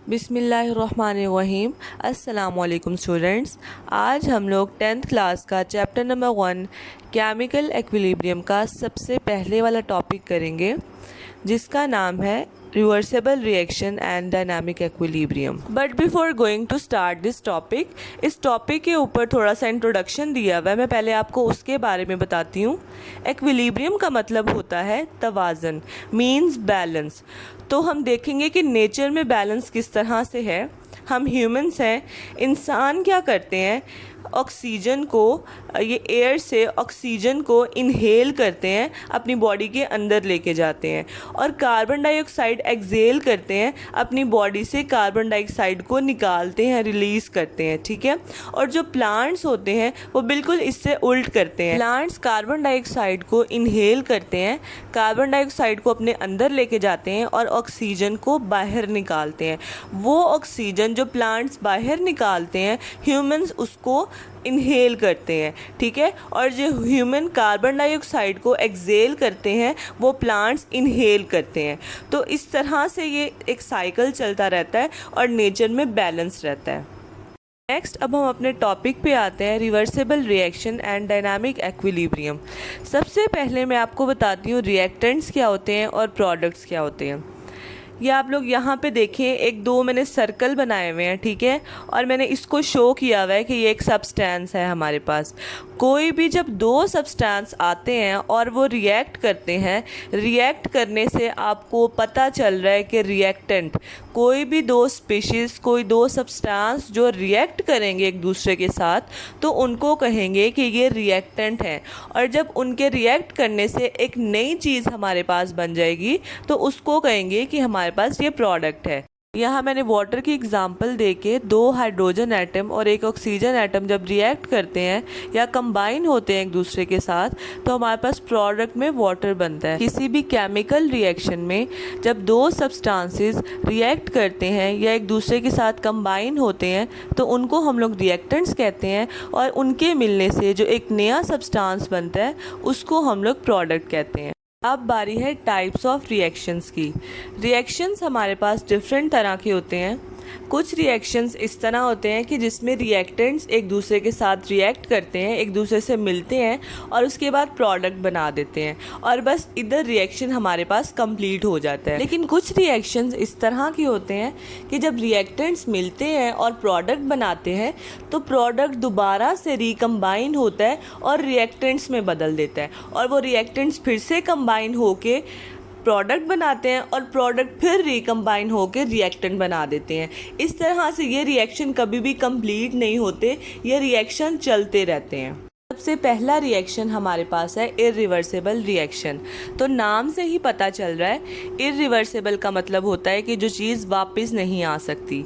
बिस्मिल्लाहिर्रहमानिर्रहीम। अस्सलामुअलैकुम स्टूडेंट्स। आज हम लोग 10th क्लास का चैप्टर नंबर 1 केमिकल एक्विलिब्रियम का सबसे पहले वाला टॉपिक करेंगे, जिसका नाम है reversible reaction and dynamic equilibrium. But before going to start this topic, इस टॉपिक के ऊपर थोड़ा सा इंट्रोडक्शन दिया हुआ है, मैं पहले आपको उसके बारे में बताती हूँ। एक्विलिब्रियम का मतलब होता है तवाज़न, मीन्स बैलेंस। तो हम देखेंगे कि नेचर में बैलेंस किस तरह से है। हम ह्यूमंस हैं, इंसान क्या करते हैं, ऑक्सीजन को, ये एयर से ऑक्सीजन को इनहेल करते हैं, अपनी बॉडी के अंदर लेके जाते हैं, और कार्बन डाइऑक्साइड एक्सहेल करते हैं, अपनी बॉडी से कार्बन डाइऑक्साइड को निकालते हैं, रिलीज़ करते हैं। ठीक है। और जो प्लांट्स होते हैं वो बिल्कुल इससे उल्ट करते हैं। प्लांट्स कार्बन डाइऑक्साइड को इनहेल करते हैं, कार्बन डाइऑक्साइड को अपने अंदर लेके जाते हैं और ऑक्सीजन को बाहर निकालते हैं। वो ऑक्सीजन जो प्लांट्स बाहर निकालते हैं, ह्यूमंस उसको इनहेल करते हैं। ठीक है। और जो ह्यूमन कार्बन डाइऑक्साइड को एक्सहेल करते हैं, वो प्लांट्स इनहेल करते हैं। तो इस तरह से ये एक साइकिल चलता रहता है और नेचर में बैलेंस रहता है। नेक्स्ट, अब हम अपने टॉपिक पे आते हैं, reversible reaction and dynamic equilibrium. सबसे पहले मैं आपको बताती हूँ रिएक्टेंट्स क्या होते हैं और प्रोडक्ट्स क्या होते हैं। ये आप लोग यहाँ पे देखें, एक दो मैंने सर्कल बनाए हुए हैं। ठीक है। और मैंने इसको शो किया हुआ है कि ये एक सब्सटेंस है हमारे पास। कोई भी जब दो सब्सटेंस आते हैं और वो रिएक्ट करते हैं, रिएक्ट करने से आपको पता चल रहा है कि रिएक्टेंट, कोई भी दो स्पीशीज़, कोई दो सब्सटेंस जो रिएक्ट करेंगे एक दूसरे के साथ, तो उनको कहेंगे कि ये रिएक्टेंट हैं। और जब उनके रिएक्ट करने से एक नई चीज़ हमारे पास बन जाएगी, तो उसको कहेंगे कि हमारे पास ये प्रोडक्ट है। यहाँ मैंने वाटर की एग्जांपल देके, दो हाइड्रोजन एटम और एक ऑक्सीजन एटम जब रिएक्ट करते हैं या कंबाइन होते हैं एक दूसरे के साथ, तो हमारे पास प्रोडक्ट में वाटर बनता है। किसी भी केमिकल रिएक्शन में जब दो सब्सटेंसेस रिएक्ट करते हैं या एक दूसरे के साथ कंबाइन होते हैं, तो उनको हम लोग रिएक्टेंट्स कहते हैं, और उनके मिलने से जो एक नया सब्सटेंस बनता है, उसको हम लोग प्रोडक्ट कहते हैं। अब बारी है टाइप्स ऑफ रिएक्शंस की। रिएक्शंस हमारे पास डिफरेंट तरह के होते हैं। कुछ रिएक्शंस इस तरह होते हैं कि जिसमें रिएक्टेंट्स एक दूसरे के साथ रिएक्ट करते हैं, एक दूसरे से मिलते हैं और उसके बाद प्रोडक्ट बना देते हैं, और बस इधर रिएक्शन हमारे पास कंप्लीट हो जाता है। लेकिन कुछ रिएक्शंस इस तरह के होते हैं कि जब रिएक्टेंट्स मिलते हैं और प्रोडक्ट बनाते हैं, तो प्रोडक्ट दोबारा से रिकम्बाइन होता है और रिएक्टेंट्स में बदल देता है, और वो रिएक्टेंट्स फिर से कंबाइन होके प्रोडक्ट बनाते हैं, और प्रोडक्ट फिर रिकम्बाइन होकर रिएक्टेंट बना देते हैं। इस तरह से ये रिएक्शन कभी भी कंप्लीट नहीं होते, ये रिएक्शन चलते रहते हैं। सबसे पहला रिएक्शन हमारे पास है इरिवर्सिबल रिएक्शन। तो नाम से ही पता चल रहा है, इरिवर्सिबल का मतलब होता है कि जो चीज़ वापस नहीं आ सकती।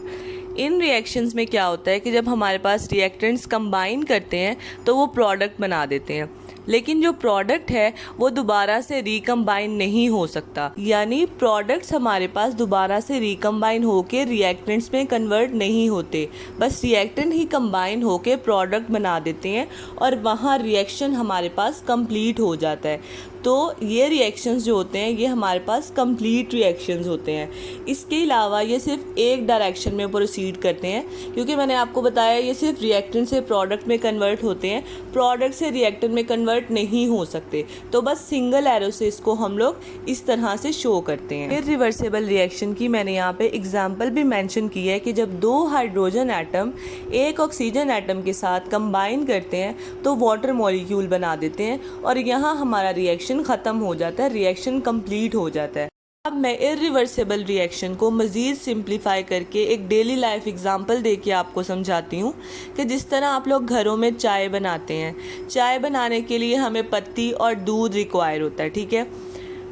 इन रिएक्शंस में क्या होता है कि जब हमारे पास रिएक्टेंट्स कंबाइन करते हैं, तो वो प्रोडक्ट बना देते हैं, लेकिन जो प्रोडक्ट है वो दोबारा से रिकम्बाइन नहीं हो सकता। यानी प्रोडक्ट्स हमारे पास दोबारा से रिकम्बाइन होके रिएक्टेंट्स में कन्वर्ट नहीं होते, बस रिएक्टेंट ही कंबाइन होके प्रोडक्ट बना देते हैं, और वहाँ रिएक्शन हमारे पास कंप्लीट हो जाता है। तो ये रिएक्शंस जो होते हैं, ये हमारे पास कंप्लीट रिएक्शंस होते हैं। इसके अलावा ये सिर्फ एक डायरेक्शन में प्रोसीड करते हैं, क्योंकि मैंने आपको बताया ये सिर्फ रिएक्टेंट से प्रोडक्ट में कन्वर्ट होते हैं, प्रोडक्ट से रिएक्टेंट में कन्वर्ट नहीं हो सकते। तो बस सिंगल एरो से इसको हम लोग इस तरह से शो करते हैं। इरिवर्सिबल रिएक्शन की मैंने यहाँ पे एग्जाम्पल भी मेंशन की है कि जब दो हाइड्रोजन एटम एक ऑक्सीजन एटम के साथ कंबाइन करते हैं, तो वाटर मॉलिक्यूल बना देते हैं, और यहाँ हमारा रिएक्शन ख़त्म हो जाता है, रिएक्शन कंप्लीट हो जाता है। अब मैं इरिवर्सिबल रिएक्शन को मज़ीद सिंप्लीफाई करके एक डेली लाइफ एग्जांपल देके आपको समझाती हूँ कि जिस तरह आप लोग घरों में चाय बनाते हैं, चाय बनाने के लिए हमें पत्ती और दूध रिक्वायर होता है। ठीक है।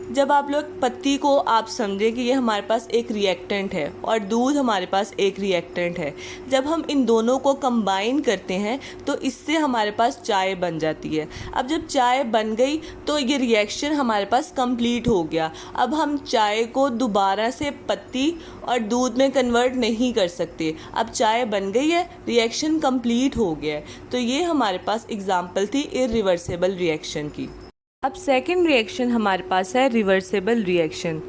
जब आप लोग पत्ती को आप समझें कि ये हमारे पास एक रिएक्टेंट है और दूध हमारे पास एक रिएक्टेंट है, जब हम इन दोनों को कंबाइन करते हैं, तो इससे हमारे पास चाय बन जाती है। अब जब चाय बन गई, तो ये रिएक्शन हमारे पास कंप्लीट हो गया। अब हम चाय को दोबारा से पत्ती और दूध में कन्वर्ट नहीं कर सकते। अब चाय बन गई है, रिएक्शन कंप्लीट हो गया है। तो ये हमारे पास एग्जाम्पल थी इरिवर्सिबल रिएक्शन की। अब सेकंड रिएक्शन हमारे पास है रिवर्सिबल रिएक्शन।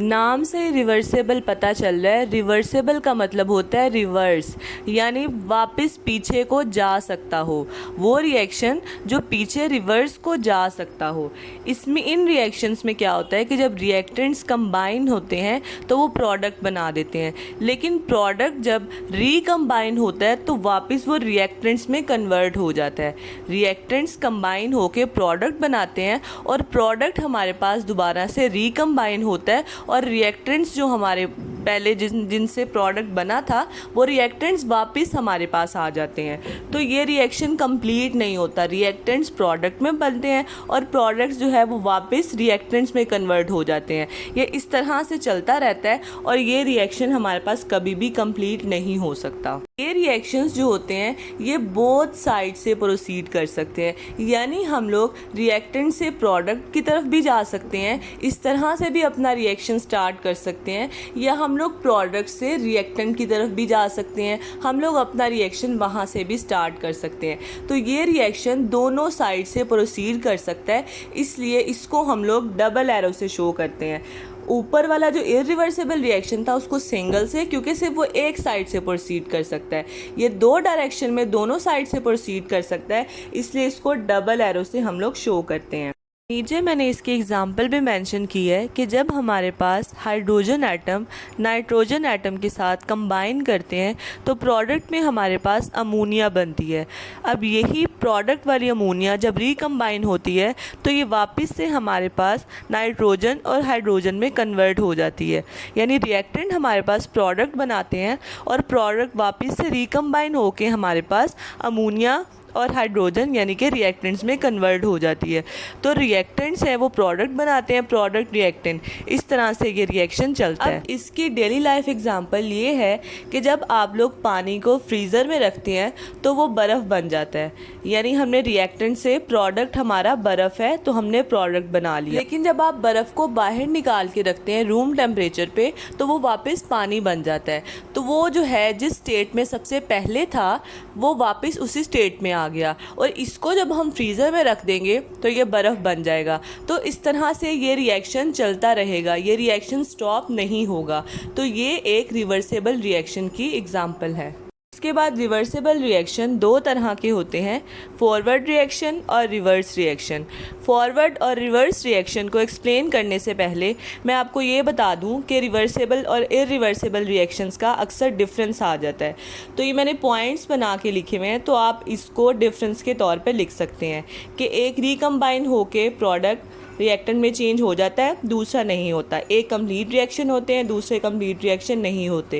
नाम से रिवर्सेबल पता चल रहा है। रिवर्सेबल का मतलब होता है रिवर्स, यानी वापस पीछे को जा सकता हो, वो रिएक्शन जो पीछे रिवर्स को जा सकता हो। इसमें इन रिएक्शंस में क्या होता है कि जब रिएक्टेंट्स कंबाइन होते हैं तो वो प्रोडक्ट बना देते हैं, लेकिन प्रोडक्ट जब रिकम्बाइन होता है तो वापस वो रिएक्टेंट्स में कन्वर्ट हो जाता है। रिएक्टेंट्स कंबाइन होकर प्रोडक्ट बनाते हैं और प्रोडक्ट हमारे पास दोबारा से रिकम्बाइन होता है और रिएक्टेंट्स जो हमारे पहले जिनसे प्रोडक्ट बना था वो रिएक्टेंट्स वापस हमारे पास आ जाते हैं। तो ये रिएक्शन कंप्लीट नहीं होता। रिएक्टेंट्स प्रोडक्ट में बनते हैं और प्रोडक्ट्स जो है वो वापस रिएक्टेंट्स में कन्वर्ट हो जाते हैं। ये इस तरह से चलता रहता है और ये रिएक्शन हमारे पास कभी भी कंप्लीट नहीं हो सकता। ये रिएक्शंस जो होते हैं ये बोथ साइड से प्रोसीड कर सकते हैं, यानी हम लोग रिएक्टेंट से प्रोडक्ट की तरफ भी जा सकते हैं, इस तरह से भी अपना रिएक्शन स्टार्ट कर सकते हैं, या हम लोग प्रोडक्ट से रिएक्टेंट की तरफ भी जा सकते हैं, हम लोग अपना रिएक्शन वहाँ से भी स्टार्ट कर सकते हैं। तो ये रिएक्शन दोनों साइड से प्रोसीड कर सकता है, इसलिए इसको हम लोग डबल एरो से शो करते हैं। ऊपर वाला जो इरिवर्सिबल रिएक्शन था उसको सिंगल से, क्योंकि सिर्फ वो एक साइड से प्रोसीड कर सकता है। ये दो डायरेक्शन में दोनों साइड से प्रोसीड कर सकता है, इसलिए इसको डबल एरो से हम लोग शो करते हैं। नीचे मैंने इसकी एग्जांपल भी मेंशन की है कि जब हमारे पास हाइड्रोजन एटम नाइट्रोजन एटम के साथ कंबाइन करते हैं तो प्रोडक्ट में हमारे पास अमोनिया बनती है। अब यही प्रोडक्ट वाली अमोनिया जब रिकम्बाइन होती है तो ये वापस से हमारे पास नाइट्रोजन और हाइड्रोजन में कन्वर्ट हो जाती है, यानी रिएक्टेंट हमारे पास प्रोडक्ट बनाते हैं और प्रोडक्ट वापस से रिकम्बाइन होके हमारे पास अमोनिया और हाइड्रोजन यानी कि रिएक्टेंट्स में कन्वर्ट हो जाती है। तो रिएक्टेंट्स है वो प्रोडक्ट बनाते हैं, प्रोडक्ट रिएक्टेंट, इस तरह से ये रिएक्शन चलता है। इसकी डेली लाइफ एग्जांपल ये है कि जब आप लोग पानी को फ्रीज़र में रखते हैं तो वो बर्फ़ बन जाता है, यानी हमने रिएक्टेंट से प्रोडक्ट हमारा बर्फ़ है तो हमने प्रोडक्ट बना लिया। लेकिन जब आप बर्फ़ को बाहर निकाल के रखते हैं रूम टेम्परेचर पे तो वो वापस पानी बन जाता है। तो वो जो है जिस स्टेट में सबसे पहले था वो वापस उसी स्टेट में आ गया, और इसको जब हम फ्रीज़र में रख देंगे तो ये बर्फ़ बन जाएगा। तो इस तरह से ये रिएक्शन चलता रहेगा, ये रिएक्शन स्टॉप नहीं होगा। तो ये एक रिवर्सेबल रिएक्शन की एग्जांपल है। इसके बाद रिवर्सेबल रिएक्शन दो तरह के होते हैं, फॉरवर्ड रिएक्शन और रिवर्स रिएक्शन। फॉरवर्ड और रिवर्स रिएक्शन को एक्सप्लेन करने से पहले मैं आपको ये बता दूं कि रिवर्सेबल और इरिवर्सेबल रिएक्शंस का अक्सर डिफरेंस आ जाता है। तो ये मैंने पॉइंट्स बना के लिखे हुए हैं, तो आप इसको डिफरेंस के तौर पे लिख सकते हैं कि एक रिकम्बाइन होके प्रोडक्ट रिएक्टेंट में चेंज हो जाता है, दूसरा नहीं होता। एक कंप्लीट रिएक्शन होते हैं, दूसरे कंप्लीट रिएक्शन नहीं होते।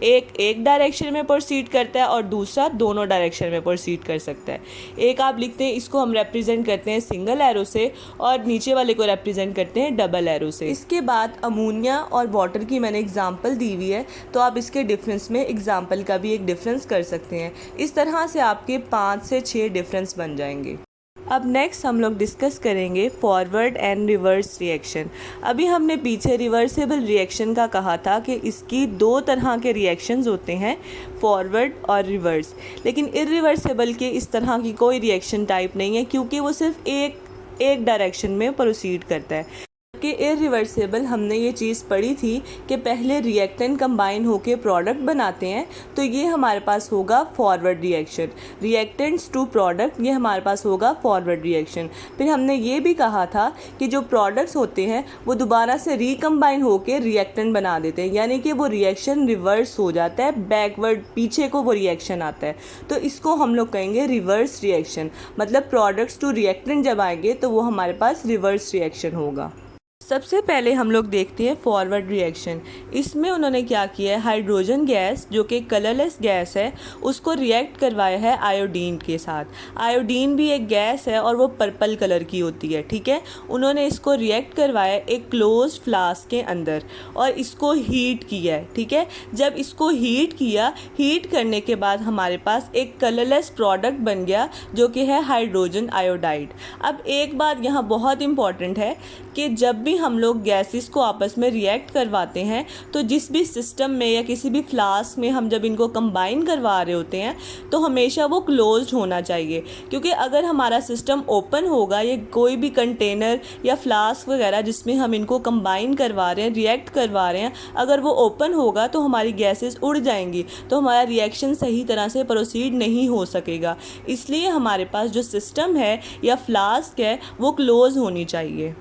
एक डायरेक्शन में प्रोसीड करता है और दूसरा दोनों डायरेक्शन में प्रोसीड कर सकता है। एक आप लिखते हैं, इसको हम रिप्रेजेंट करते हैं सिंगल एरो से और नीचे वाले को रिप्रेजेंट करते हैं डबल एरो से। इसके बाद अमोनिया और वाटर की मैंने एग्जाम्पल दी हुई है, तो आप इसके डिफरेंस में एग्जाम्पल का भी एक डिफरेंस कर सकते हैं। इस तरह से आपके 5 से 6 डिफरेंस बन जाएंगे। अब नेक्स्ट हम लोग डिस्कस करेंगे फॉरवर्ड एंड रिवर्स रिएक्शन। अभी हमने पीछे रिवर्सेबल रिएक्शन का कहा था कि इसकी दो तरह के रिएक्शंस होते हैं, फॉरवर्ड और रिवर्स। लेकिन इरिवर्सेबल के इस तरह की कोई रिएक्शन टाइप नहीं है, क्योंकि वो सिर्फ एक डायरेक्शन में प्रोसीड करता है। कि इरिवर्सेबल हमने ये चीज़ पढ़ी थी कि पहले रिएक्टेंट कंबाइन होके प्रोडक्ट बनाते हैं, तो ये हमारे पास होगा forward reaction. Reactants to product, ये हमारे पास होगा फॉरवर्ड रिएक्शन। फिर हमने ये भी कहा था कि जो प्रोडक्ट्स होते हैं वो दोबारा से रिकम्बाइन होके रिएक्टेंट बना देते हैं, यानी कि वो रिएक्शन रिवर्स हो जाता है, बैकवर्ड पीछे को वो रिएक्शन आता है। तो इसको हम लोग कहेंगे रिवर्स रिएक्शन। मतलब प्रोडक्ट्स टू रिएक्टेंट जब आएंगे तो वो हमारे पास रिवर्स रिएक्शन होगा। सबसे पहले हम लोग देखते हैं फॉरवर्ड रिएक्शन। इसमें उन्होंने क्या किया है, हाइड्रोजन गैस जो कि कलरलेस गैस है उसको रिएक्ट करवाया है आयोडीन के साथ। आयोडीन भी एक गैस है और वो पर्पल कलर की होती है, ठीक है। उन्होंने इसको रिएक्ट करवाया एक क्लोज फ्लास्क के अंदर और इसको हीट किया है, ठीक है। जब इसको हीट किया, हीट करने के बाद हमारे पास एक कलरलेस प्रोडक्ट बन गया जो कि है हाइड्रोजन आयोडाइड। अब एक बात यहाँ बहुत इंपॉर्टेंट है कि जब भी हम लोग गैसेस को आपस में रिएक्ट करवाते हैं तो जिस भी सिस्टम में या किसी भी फ्लास्क में हम जब इनको कंबाइन करवा रहे होते हैं तो हमेशा वो क्लोज्ड होना चाहिए, क्योंकि अगर हमारा सिस्टम ओपन होगा, ये कोई भी कंटेनर या फ्लास्क वगैरह जिसमें हम इनको कंबाइन करवा रहे हैं, रिएक्ट करवा रहे हैं, अगर वो ओपन होगा तो हमारी गैसेस उड़ जाएंगी, तो हमारा रिएक्शन सही तरह से प्रोसीड नहीं हो सकेगा। इसलिए हमारे पास जो सिस्टम है या फ्लास्क है वो क्लोज होनी चाहिए।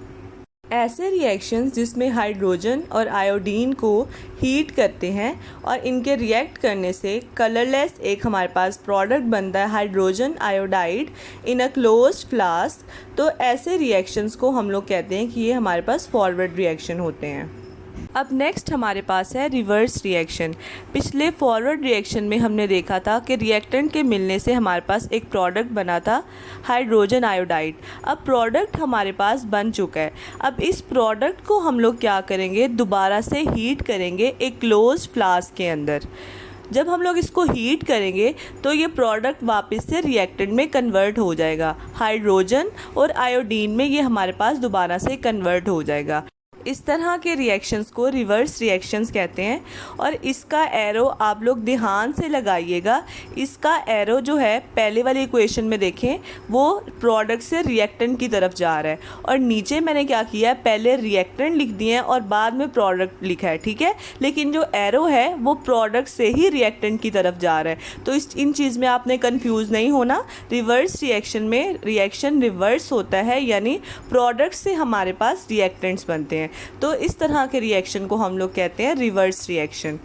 ऐसे रिएक्शंस जिसमें हाइड्रोजन और आयोडीन को हीट करते हैं और इनके रिएक्ट करने से कलरलेस एक हमारे पास प्रोडक्ट बनता है hydrogen iodide in a closed flask, तो ऐसे रिएक्शंस को हम लोग कहते हैं कि ये हमारे पास फॉरवर्ड रिएक्शन होते हैं। अब नेक्स्ट हमारे पास है रिवर्स रिएक्शन। पिछले फॉरवर्ड रिएक्शन में हमने देखा था कि रिएक्टेंट के मिलने से हमारे पास एक प्रोडक्ट बना था हाइड्रोजन आयोडाइड। अब प्रोडक्ट हमारे पास बन चुका है। अब इस प्रोडक्ट को हम लोग क्या करेंगे, दोबारा से हीट करेंगे एक क्लोज्ड फ्लास्क के अंदर। जब हम लोग इसको हीट करेंगे तो ये प्रोडक्ट वापस से रिएक्टेंट में कन्वर्ट हो जाएगा, हाइड्रोजन और आयोडीन में ये हमारे पास दोबारा से कन्वर्ट हो जाएगा। इस तरह के रिएक्शंस को रिवर्स रिएक्शंस कहते हैं। और इसका एरो आप लोग ध्यान से लगाइएगा। इसका एरो जो है पहले वाली इक्वेशन में देखें वो प्रोडक्ट से रिएक्टेंट की तरफ जा रहा है, और नीचे मैंने क्या किया है, पहले रिएक्टेंट लिख दिए हैं और बाद में प्रोडक्ट लिखा है, ठीक है। लेकिन जो एरो है वो प्रोडक्ट से ही रिएक्टेंट की तरफ जा रहा है, तो इन चीज़ में आपने कन्फ्यूज़ नहीं होना। रिवर्स रिएक्शन में रिएक्शन रिवर्स होता है, यानी प्रोडक्ट से हमारे पास रिएक्टेंट्स बनते हैं। तो इस तरह के रिएक्शन को हम लोग कहते हैं रिवर्स रिएक्शन।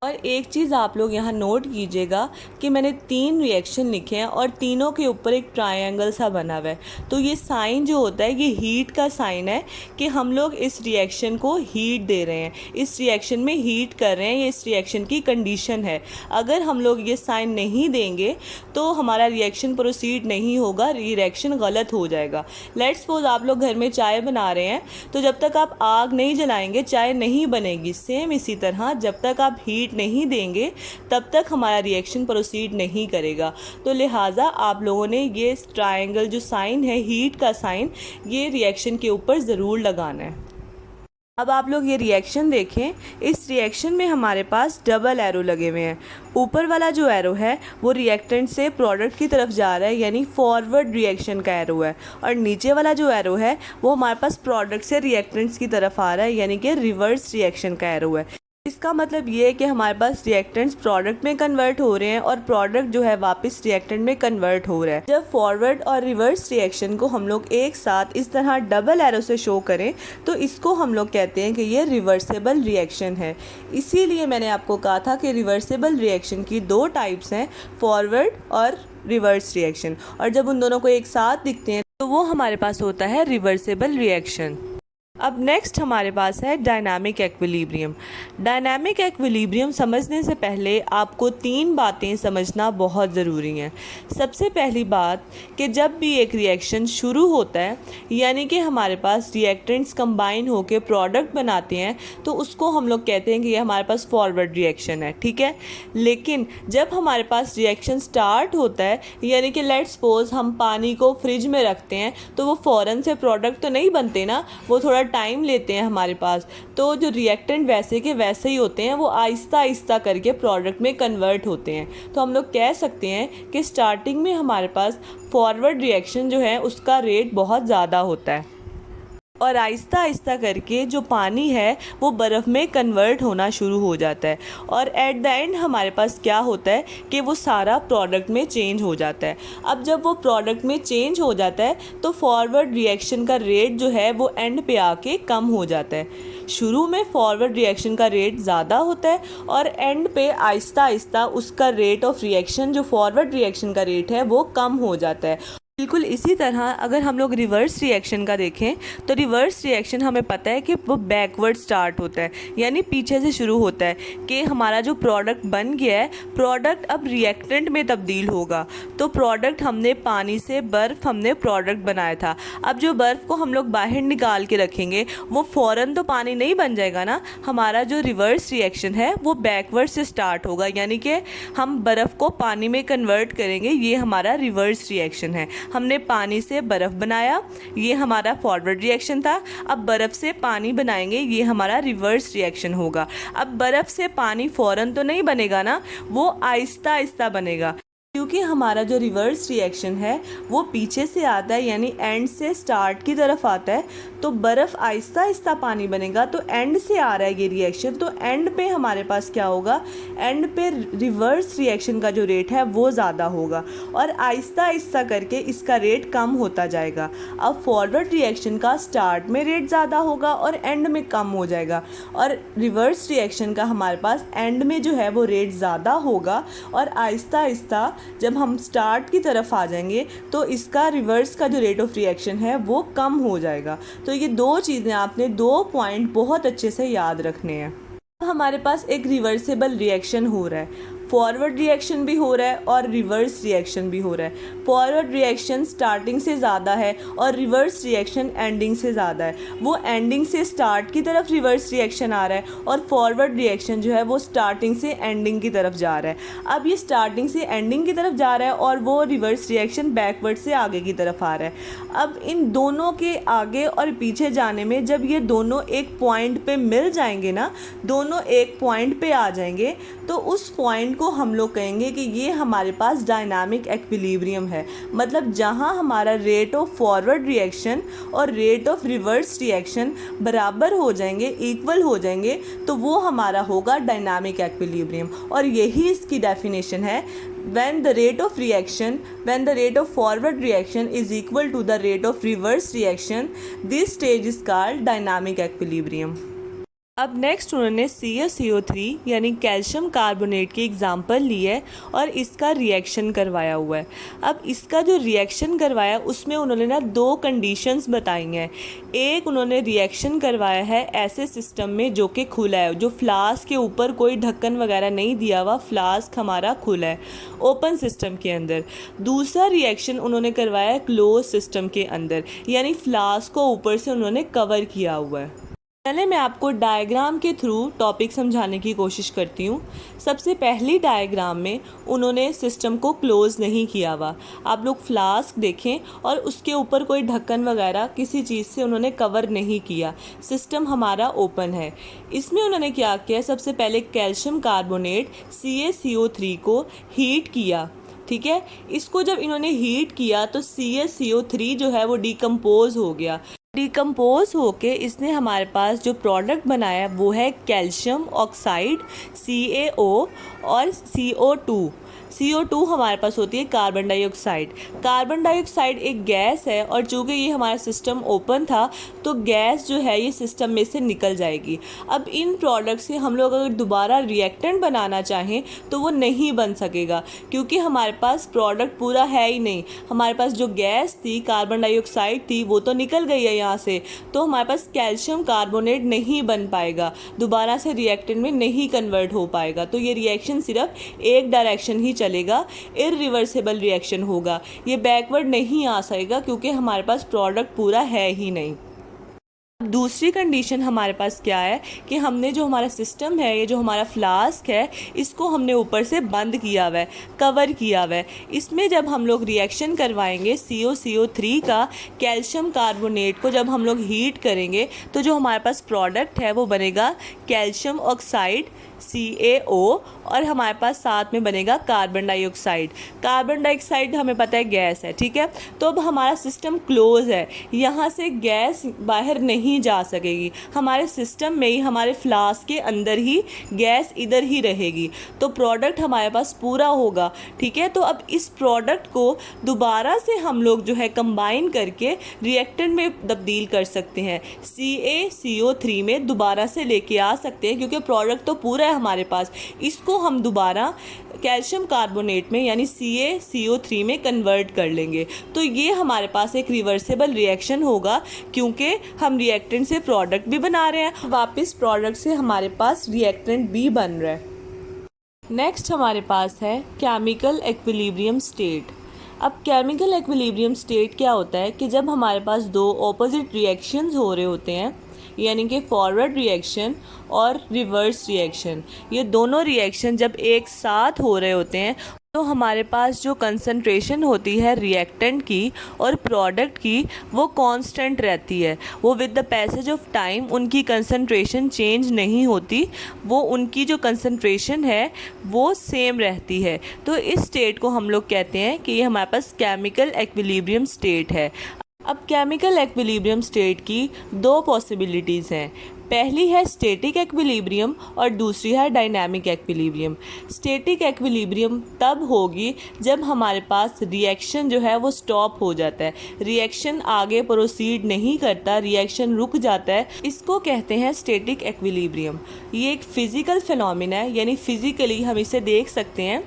और एक चीज़ आप लोग यहाँ नोट कीजिएगा कि मैंने 3 रिएक्शन लिखे हैं और तीनों के ऊपर एक ट्रायंगल सा बना हुआ है। तो ये साइन जो होता है ये हीट का साइन है कि हम लोग इस रिएक्शन को हीट दे रहे हैं, इस रिएक्शन में हीट कर रहे हैं, ये इस रिएक्शन की कंडीशन है। अगर हम लोग ये साइन नहीं देंगे तो हमारा रिएक्शन प्रोसीड नहीं होगा, रिएक्शन गलत हो जाएगा। लेट्स सपोज आप लोग घर में चाय बना रहे हैं, तो जब तक आप आग नहीं जलाएंगे चाय नहीं बनेगी। सेम इसी तरह जब तक आप हीट नहीं देंगे तब तक हमारा रिएक्शन प्रोसीड नहीं करेगा। तो लिहाजा आप लोगों ने ये ट्रायंगल जो साइन है, हीट का साइन, ये रिएक्शन के ऊपर ज़रूर लगाना है। अब आप लोग ये रिएक्शन देखें, इस रिएक्शन में हमारे पास डबल एरो लगे हुए हैं। ऊपर वाला जो एरो है वो रिएक्टेंट से प्रोडक्ट की तरफ जा रहा है, यानी फॉरवर्ड रिएक्शन का एरो है, और नीचे वाला जो एरो है वो हमारे पास प्रोडक्ट से रिएक्टेंट्स की तरफ आ रहा है, यानी कि रिवर्स रिएक्शन का एरो है। इसका मतलब ये है कि हमारे पास रिएक्टेंट्स प्रोडक्ट में कन्वर्ट हो रहे हैं और प्रोडक्ट जो है वापस रिएक्टेंट में कन्वर्ट हो रहा है। जब फॉरवर्ड और रिवर्स रिएक्शन को हम लोग एक साथ इस तरह डबल एरो से शो करें तो इसको हम लोग कहते हैं कि ये रिवर्सेबल रिएक्शन है। इसीलिए मैंने आपको कहा था कि रिवर्सेबल रिएक्शन की 2 टाइप्स हैं, फॉरवर्ड और रिवर्स रिएक्शन, और जब उन दोनों को एक साथ दिखते हैं तो वो हमारे पास होता है रिवर्सेबल रिएक्शन। अब नेक्स्ट हमारे पास है डायनामिक एक्विलिब्रियम। डायनामिक एक्विलिब्रियम समझने से पहले आपको 3 बातें समझना बहुत ज़रूरी हैं। सबसे पहली बात कि जब भी एक रिएक्शन शुरू होता है, यानी कि हमारे पास रिएक्टेंट्स कंबाइन होकर प्रोडक्ट बनाते हैं, तो उसको हम लोग कहते हैं कि ये हमारे पास फॉरवर्ड रिएक्शन है, ठीक है। लेकिन जब हमारे पास रिएक्शन स्टार्ट होता है, यानी कि लेट्स सपोज हम पानी को फ्रिज में रखते हैं, तो वो फ़ौरन से प्रोडक्ट तो नहीं बनते ना, वो थोड़ा टाइम लेते हैं हमारे पास। तो जो रिएक्टेंट वैसे के वैसे ही होते हैं, वो आहिस्ता आहिस्ता करके प्रोडक्ट में कन्वर्ट होते हैं। तो हम लोग कह सकते हैं कि स्टार्टिंग में हमारे पास फॉरवर्ड रिएक्शन जो है उसका रेट बहुत ज़्यादा होता है, और आहिस्ता आहिस्ता करके जो पानी है वो बर्फ़ में कन्वर्ट होना शुरू हो जाता है, और एट द एंड हमारे पास क्या होता है कि वो सारा प्रोडक्ट में चेंज हो जाता है। अब जब वो प्रोडक्ट में चेंज हो जाता है तो फॉरवर्ड रिएक्शन का रेट जो है वो एंड पे आके कम हो जाता है। शुरू में फॉरवर्ड रिएक्शन का रेट ज़्यादा होता है और एंड पे आहिस्ता आहिस्ता उसका रेट ऑफ रिएक्शन, जो फॉरवर्ड रिएक्शन का रेट है, वो कम हो जाता है। बिल्कुल इसी तरह अगर हम लोग रिवर्स रिएक्शन का देखें तो रिवर्स रिएक्शन हमें पता है कि वो बैकवर्ड स्टार्ट होता है, यानी पीछे से शुरू होता है कि हमारा जो प्रोडक्ट बन गया है, प्रोडक्ट अब रिएक्टेंट में तब्दील होगा। तो प्रोडक्ट हमने पानी से बर्फ़ हमने प्रोडक्ट बनाया था। अब जो बर्फ़ को हम लोग बाहर निकाल के रखेंगे वो फ़ौरन तो पानी नहीं बन जाएगा ना, हमारा जो रिवर्स रिएक्शन है वो बैकवर्ड से स्टार्ट होगा, यानी कि हम बर्फ़ को पानी में कन्वर्ट करेंगे। ये हमारा रिवर्स रिएक्शन है। हमने पानी से बर्फ़ बनाया, ये हमारा फॉरवर्ड रिएक्शन था। अब बर्फ़ से पानी बनाएंगे, ये हमारा रिवर्स रिएक्शन होगा। अब बर्फ़ से पानी फ़ौरन तो नहीं बनेगा ना, वो आहिस्ता आहिस्ता बनेगा, क्योंकि हमारा जो रिवर्स रिएक्शन है वो पीछे से आता है, यानी एंड से स्टार्ट की तरफ आता है। तो बर्फ़ आहिस्ता आहिस्ता पानी बनेगा, तो एंड से आ रहा है ये रिएक्शन, तो एंड पे हमारे पास क्या होगा, एंड पे रिवर्स रिएक्शन का जो रेट है वो ज़्यादा होगा और आहिस्ता आहिस्ता करके इसका रेट कम होता जाएगा। अब फॉरवर्ड रिएक्शन का स्टार्ट में रेट ज़्यादा होगा और एंड में कम हो जाएगा, और रिवर्स रिएक्शन का हमारे पास एंड में जो है वो रेट ज़्यादा होगा और आहिस्ता आहिस्ता जब हम स्टार्ट की तरफ आ जाएंगे तो इसका रिवर्स का जो रेट ऑफ रिएक्शन है वो कम हो जाएगा। तो ये दो चीज़ें आपने, 2 पॉइंट बहुत अच्छे से याद रखने हैं। हमारे पास एक रिवर्सेबल रिएक्शन हो रहा है, फॉरवर्ड रिएक्शन भी हो रहा है और रिवर्स रिएक्शन भी हो रहा है। फॉरवर्ड रिएक्शन स्टार्टिंग से ज़्यादा है और रिवर्स रिएक्शन एंडिंग से ज़्यादा है। वो एंडिंग से स्टार्ट की तरफ रिवर्स रिएक्शन आ रहा है और फॉरवर्ड रिएक्शन जो है वो स्टार्टिंग से एंडिंग की तरफ जा रहा है। अब ये स्टार्टिंग से एंडिंग की तरफ जा रहा है और वो रिवर्स रिएक्शन बैकवर्ड से आगे की तरफ आ रहा है। अब इन दोनों के आगे और पीछे जाने में जब ये दोनों एक पॉइंट पे मिल जाएंगे ना, दोनों एक पॉइंट पे आ जाएंगे, तो उस पॉइंट को हम लोग कहेंगे कि ये हमारे पास डायनामिक एक्विलिब्रियम है। मतलब जहाँ हमारा रेट ऑफ फॉरवर्ड रिएक्शन और रेट ऑफ रिवर्स रिएक्शन बराबर हो जाएंगे, इक्वल हो जाएंगे, तो वो हमारा होगा डायनामिक एक्विलिब्रियम। और यही इसकी डेफिनेशन है, when the rate of forward reaction is equal to the rate of reverse reaction, this stage is called dynamic equilibrium। अब नेक्स्ट उन्होंने CaCO3 यानी कैल्शियम कार्बोनेट की एग्जांपल ली है और इसका रिएक्शन करवाया हुआ है। अब इसका जो रिएक्शन करवाया उसमें उन्होंने ना 2 कंडीशंस बताई हैं। एक, उन्होंने रिएक्शन करवाया है ऐसे सिस्टम में जो कि खुला है, जो फ्लास्क के ऊपर कोई ढक्कन वगैरह नहीं दिया हुआ, फ्लास्क हमारा खुला है ओपन सिस्टम के अंदर। दूसरा रिएक्शन उन्होंने करवाया है क्लोज सिस्टम के अंदर, यानी फ्लास्क को ऊपर से उन्होंने कवर किया हुआ है। पहले मैं आपको डायग्राम के थ्रू टॉपिक समझाने की कोशिश करती हूँ। सबसे पहली डायग्राम में उन्होंने सिस्टम को क्लोज़ नहीं किया हुआ। आप लोग फ्लास्क देखें और उसके ऊपर कोई ढक्कन वगैरह किसी चीज़ से उन्होंने कवर नहीं किया, सिस्टम हमारा ओपन है। इसमें उन्होंने क्या किया, सबसे पहले कैल्शियम कार्बोनेट CaCO3 को हीट किया। ठीक है, इसको जब इन्होंने हीट किया तो CaCO3 जो है वो डिकम्पोज हो गया। डिकम्पोज होके इसने हमारे पास जो प्रोडक्ट बनाया वो है कैल्शियम ऑक्साइड CaO और CO2 हमारे पास होती है कार्बन डाइऑक्साइड। कार्बन डाइऑक्साइड एक गैस है और चूँकि ये हमारा सिस्टम ओपन था तो गैस जो है ये सिस्टम में से निकल जाएगी। अब इन प्रोडक्ट से हम लोग अगर दोबारा रिएक्टेंट बनाना चाहें तो वो नहीं बन सकेगा, क्योंकि हमारे पास प्रोडक्ट पूरा है ही नहीं। हमारे पास जो गैस थी, कार्बन डाइऑक्साइड थी, वो तो निकल गई है यहाँ से, तो हमारे पास कैल्शियम कार्बोनेट नहीं बन पाएगा, दोबारा से रिएक्टेंट में नहीं कन्वर्ट हो पाएगा। तो ये रिएक्शन सिर्फ एक डायरेक्शन ही चलेगा, इरिवर्सिबल रिएक्शन होगा, ये बैकवर्ड नहीं आ सकेगा क्योंकि हमारे पास प्रोडक्ट पूरा है ही नहीं। दूसरी कंडीशन हमारे पास क्या है कि हमने जो हमारा सिस्टम है, ये जो हमारा फ्लास्क है, इसको हमने ऊपर से बंद किया हुआ है, कवर किया हुआ है। इसमें जब हम लोग रिएक्शन करवाएंगे CaCO3 का कैल्शियम कार्बोनेट को जब हम लोग हीट करेंगे तो जो हमारे पास प्रोडक्ट है वो बनेगा कैल्शियम ऑक्साइड CaO और हमारे पास साथ में बनेगा कार्बन डाइऑक्साइड। कार्बन डाइऑक्साइड हमें पता है गैस है, ठीक है। तो अब हमारा सिस्टम क्लोज है, यहाँ से गैस बाहर नहीं जा सकेगी, हमारे सिस्टम में ही, हमारे फ्लास्क के अंदर ही गैस इधर ही रहेगी, तो प्रोडक्ट हमारे पास पूरा होगा, ठीक है। तो अब इस प्रोडक्ट को दोबारा से हम लोग जो है कंबाइन करके रिएक्टेंट में तब्दील कर सकते हैं, CaCO3 में दोबारा से लेके आ सकते हैं, क्योंकि प्रोडक्ट तो पूरा है हमारे पास। इसको हम दोबारा कैल्शियम कार्बोनेट में यानी CaCO3 में कन्वर्ट कर लेंगे, तो ये हमारे पास एक रिवर्सेबल रिएक्शन होगा, क्योंकि हम रिएक्टेंट से प्रोडक्ट भी बना रहे हैं, वापस प्रोडक्ट से हमारे पास रिएक्टेंट भी बन रहा है। नेक्स्ट हमारे पास है केमिकल एक्विलिब्रियम स्टेट। अब केमिकल एक्विलिब्रियम स्टेट क्या होता है कि जब हमारे पास दो ऑपोजिट रिएक्शंस हो रहे होते हैं, यानी कि फॉरवर्ड रिएक्शन और रिवर्स रिएक्शन, ये दोनों रिएक्शन जब एक साथ हो रहे होते हैं तो हमारे पास जो कंसंट्रेशन होती है रिएक्टेंट की और प्रोडक्ट की वो कांस्टेंट रहती है। वो with the passage of time उनकी कंसंट्रेशन चेंज नहीं होती, वो उनकी जो कंसंट्रेशन है वो सेम रहती है। तो इस स्टेट को हम लोग कहते हैं कि ये हमारे पास केमिकल एक्विलिब्रियम स्टेट है। अब केमिकल एक्विलिब्रियम स्टेट की दो पॉसिबिलिटीज़ हैं। पहली है स्टैटिक एक्विलिब्रियम और दूसरी है डायनामिक एक्विलिब्रियम। स्टैटिक एक्विलिब्रियम तब होगी जब हमारे पास रिएक्शन जो है वो स्टॉप हो जाता है, रिएक्शन आगे प्रोसीड नहीं करता, रिएक्शन रुक जाता है, इसको कहते हैं स्टैटिक एक्विलिब्रियम। ये एक फिज़िकल फिनोमिना है, यानी फिज़िकली हम इसे देख सकते हैं।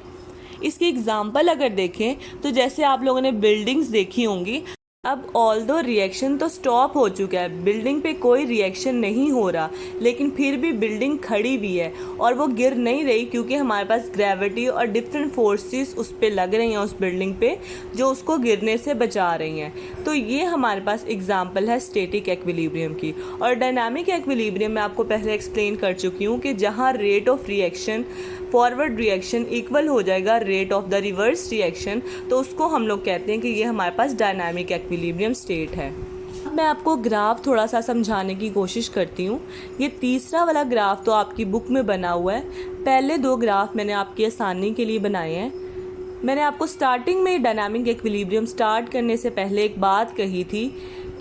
इसकी एग्जांपल अगर देखें तो जैसे आप लोगों ने बिल्डिंग्स देखी होंगी। अब ऑल्दो रिएक्शन तो स्टॉप हो चुका है, बिल्डिंग पे कोई रिएक्शन नहीं हो रहा, लेकिन फिर भी बिल्डिंग खड़ी भी है और वो गिर नहीं रही, क्योंकि हमारे पास ग्रेविटी और डिफरेंट फोर्सेस उस पर लग रही हैं, उस बिल्डिंग पे, जो उसको गिरने से बचा रही हैं। तो ये हमारे पास एग्जांपल है स्टैटिक एक्विलिब्रियम की। और डायनामिक एक्विलिब्रियम मैं आपको पहले एक्सप्लेन कर चुकी हूँ कि जहाँ rate of reaction forward reaction equal हो जाएगा rate of the reverse reaction, तो उसको हम लोग कहते हैं कि ये हमारे पास डायनामिक एक्विलिब्रियम स्टेट है। अब मैं आपको ग्राफ थोड़ा सा समझाने की कोशिश करती हूँ। ये तीसरा वाला ग्राफ तो आपकी बुक में बना हुआ है, पहले दो ग्राफ मैंने आपकी आसानी के लिए बनाए हैं। मैंने आपको स्टार्टिंग में डायनामिक एक्विलिब्रियम स्टार्ट करने से पहले एक बात कही थी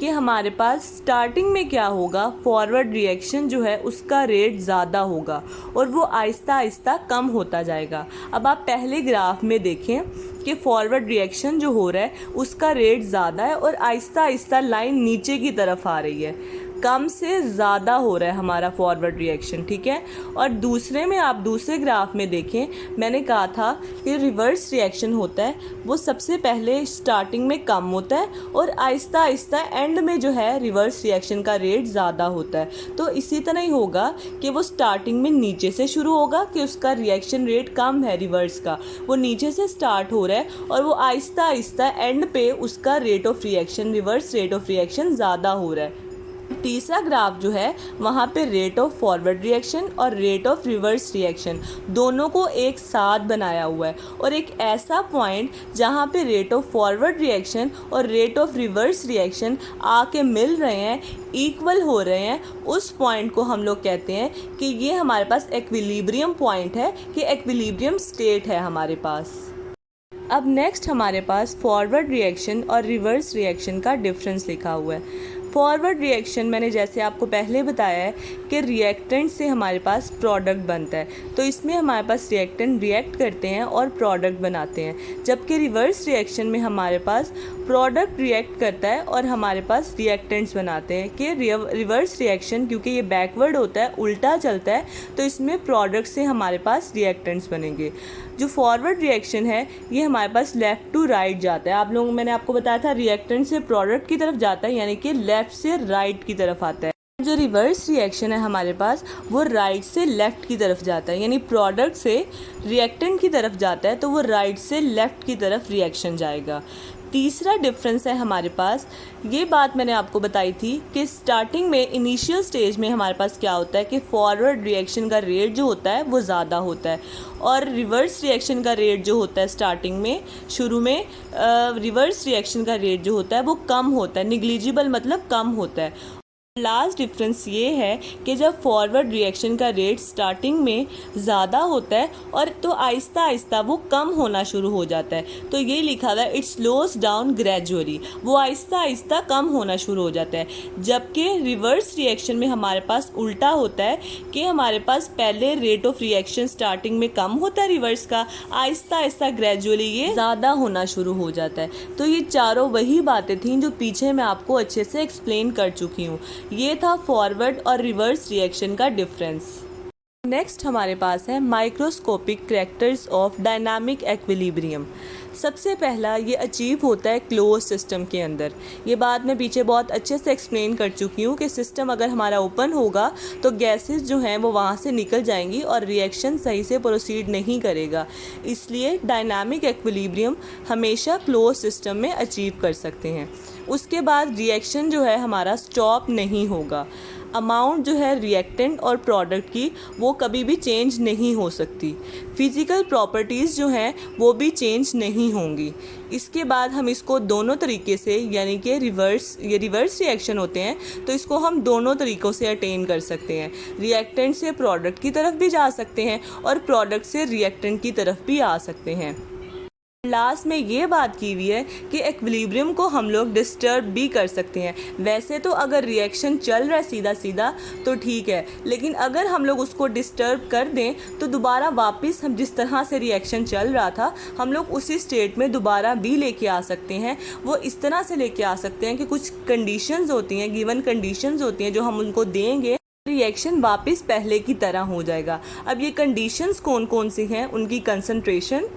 कि हमारे पास स्टार्टिंग में क्या होगा, फॉरवर्ड रिएक्शन जो है उसका रेट ज़्यादा होगा और वो आहिस्ता आहिस्ता कम होता जाएगा। अब आप पहले ग्राफ में देखें कि फॉरवर्ड रिएक्शन जो हो रहा है उसका रेट ज़्यादा है और आहिस्ता आहिस्ता लाइन नीचे की तरफ आ रही है, कम से ज़्यादा हो रहा है हमारा फॉरवर्ड रिएक्शन, ठीक है। और दूसरे में आप दूसरे ग्राफ में देखें, मैंने कहा था कि रिवर्स रिएक्शन होता है वो सबसे पहले स्टार्टिंग में कम होता है और आहिस्ता आहिस्ता एंड में जो है रिवर्स रिएक्शन का रेट ज़्यादा होता है। तो इसी तरह ही होगा कि वो स्टार्टिंग में नीचे से शुरू होगा कि उसका रिएक्शन रेट कम है, रिवर्स का वो नीचे से स्टार्ट हो रहा है और वो आहिस्ता आहिस्ता एंड पे उसका rate of reaction, reverse rate of reaction ज़्यादा हो रहा है। तीसरा ग्राफ जो है वहाँ पे रेट ऑफ फॉरवर्ड रिएक्शन और रेट ऑफ रिवर्स रिएक्शन दोनों को एक साथ बनाया हुआ है और एक ऐसा पॉइंट जहाँ पे रेट ऑफ फॉरवर्ड रिएक्शन और रेट ऑफ रिवर्स रिएक्शन आके मिल रहे हैं, इक्वल हो रहे हैं, उस पॉइंट को हम लोग कहते हैं कि ये हमारे पास एक्विलिब्रियम पॉइंट है, कि एक्विलिब्रियम स्टेट है हमारे पास। अब नेक्स्ट हमारे पास फॉरवर्ड रिएक्शन और रिवर्स रिएक्शन का डिफरेंस लिखा हुआ है। फॉरवर्ड रिएक्शन मैंने जैसे आपको पहले बताया है कि रिएक्टेंट से हमारे पास प्रोडक्ट बनता है, तो इसमें हमारे पास रिएक्टेंट रिएक्ट करते हैं और प्रोडक्ट बनाते हैं, जबकि रिवर्स रिएक्शन में हमारे पास प्रोडक्ट रिएक्ट करता है और हमारे पास रिएक्टेंट्स बनाते हैं। कि रिवर्स रिएक्शन क्योंकि ये बैकवर्ड होता है, उल्टा चलता है, तो इसमें प्रोडक्ट से हमारे पास रिएक्टेंट्स बनेंगे। जो फॉरवर्ड रिएक्शन है ये हमारे पास लेफ़्ट टू राइट जाता है। आप लोग, मैंने आपको बताया था रिएक्टेंट से प्रोडक्ट की तरफ जाता है, यानी कि लेफ़्ट से राइट की तरफ आता है। जो रिवर्स रिएक्शन है हमारे पास वो राइट से लेफ़्ट की तरफ जाता है, यानी प्रोडक्ट से रिएक्टेंट की तरफ जाता है तो वो राइट से लेफ़्ट की तरफ रिएक्शन जाएगा। तीसरा डिफरेंस है हमारे पास, ये बात मैंने आपको बताई थी कि स्टार्टिंग में इनिशियल स्टेज में हमारे पास क्या होता है कि फॉरवर्ड रिएक्शन का रेट जो होता है वो ज़्यादा होता है और रिवर्स रिएक्शन का रेट जो होता है स्टार्टिंग में, शुरू में रिवर्स रिएक्शन का रेट जो होता है वो कम होता है, निग्लिजिबल मतलब कम होता है। लास्ट डिफरेंस ये है कि जब फॉरवर्ड रिएक्शन का रेट स्टार्टिंग में ज़्यादा होता है और तो आहिस्ता आहिस्ता वो कम होना शुरू हो जाता है, तो ये लिखा हुआ है इट स्लोज डाउन ग्रेजुअली, वो आहिस्ता आहिस्ता कम होना शुरू हो जाता है। जबकि रिवर्स रिएक्शन में हमारे पास उल्टा होता है कि हमारे पास पहले रेट ऑफ रिएक्शन स्टार्टिंग में कम होता है रिवर्स का, आहिस्ता आहिस्ता ग्रेजुअली ये ज़्यादा होना शुरू हो जाता है। तो ये चारों वही बातें थीं जो पीछे मैं आपको अच्छे से एक्सप्लेन कर चुकी हूँ। ये था फॉरवर्ड और रिवर्स रिएक्शन का डिफरेंस। नेक्स्ट हमारे पास है microscopic characters of dynamic equilibrium. सबसे पहला ये अचीव होता है क्लोज सिस्टम के अंदर। ये बात मैं पीछे बहुत अच्छे से एक्सप्लेन कर चुकी हूँ कि सिस्टम अगर हमारा ओपन होगा तो गैसेस जो हैं वो वहाँ से निकल जाएंगी और रिएक्शन सही से प्रोसीड नहीं करेगा, इसलिए डायनामिक एक्विलिब्रियम हमेशा क्लोज सिस्टम में अचीव कर सकते हैं। उसके बाद रिएक्शन जो है हमारा स्टॉप नहीं होगा। अमाउंट जो है रिएक्टेंट और प्रोडक्ट की वो कभी भी चेंज नहीं हो सकती। फिज़िकल प्रॉपर्टीज़ जो हैं वो भी चेंज नहीं होंगी। इसके बाद हम इसको दोनों तरीके से, यानी कि रिवर्स रिएक्शन होते हैं, तो इसको हम दोनों तरीक़ों से अटेन कर सकते हैं। रिएक्टेंट से प्रोडक्ट की तरफ भी जा सकते हैं और प्रोडक्ट से रिएक्टेंट की तरफ भी आ सकते हैं। लास्ट में ये बात की हुई है कि इक्विलिब्रियम को हम लोग डिस्टर्ब भी कर सकते हैं। वैसे तो अगर रिएक्शन चल रहा है सीधा सीधा तो ठीक है, लेकिन अगर हम लोग उसको डिस्टर्ब कर दें तो दोबारा वापस हम जिस तरह से रिएक्शन चल रहा था हम लोग उसी स्टेट में दोबारा भी लेके आ सकते हैं। वो इस तरह से लेके आ सकते हैं कि कुछ कंडीशंस होती हैं, गिवन कंडीशंस होती हैं, जो हम उनको देंगे रिएक्शन वापस पहले की तरह हो जाएगा। अब ये कंडीशंस कौन कौन सी हैं? उनकी कंसंट्रेशन,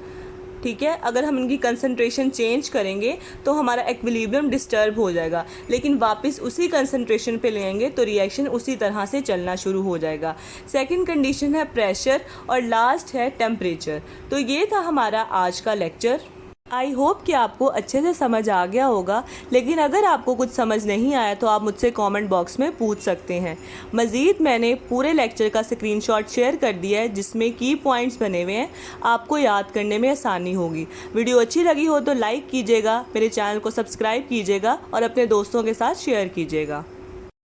ठीक है, अगर हम इनकी कंसंट्रेशन चेंज करेंगे तो हमारा इक्विलिब्रियम डिस्टर्ब हो जाएगा, लेकिन वापस उसी कंसंट्रेशन पे लेंगे तो रिएक्शन उसी तरह से चलना शुरू हो जाएगा। सेकंड कंडीशन है प्रेशर और लास्ट है टेम्परेचर। तो ये था हमारा आज का लेक्चर। आई होप कि आपको अच्छे से समझ आ गया होगा, लेकिन अगर आपको कुछ समझ नहीं आया तो आप मुझसे कमेंट बॉक्स में पूछ सकते हैं। मज़ीद मैंने पूरे लेक्चर का स्क्रीनशॉट शेयर कर दिया है जिसमें की पॉइंट्स बने हुए हैं, आपको याद करने में आसानी होगी। वीडियो अच्छी लगी हो तो लाइक कीजिएगा, मेरे चैनल को सब्सक्राइब कीजिएगा और अपने दोस्तों के साथ शेयर कीजिएगा।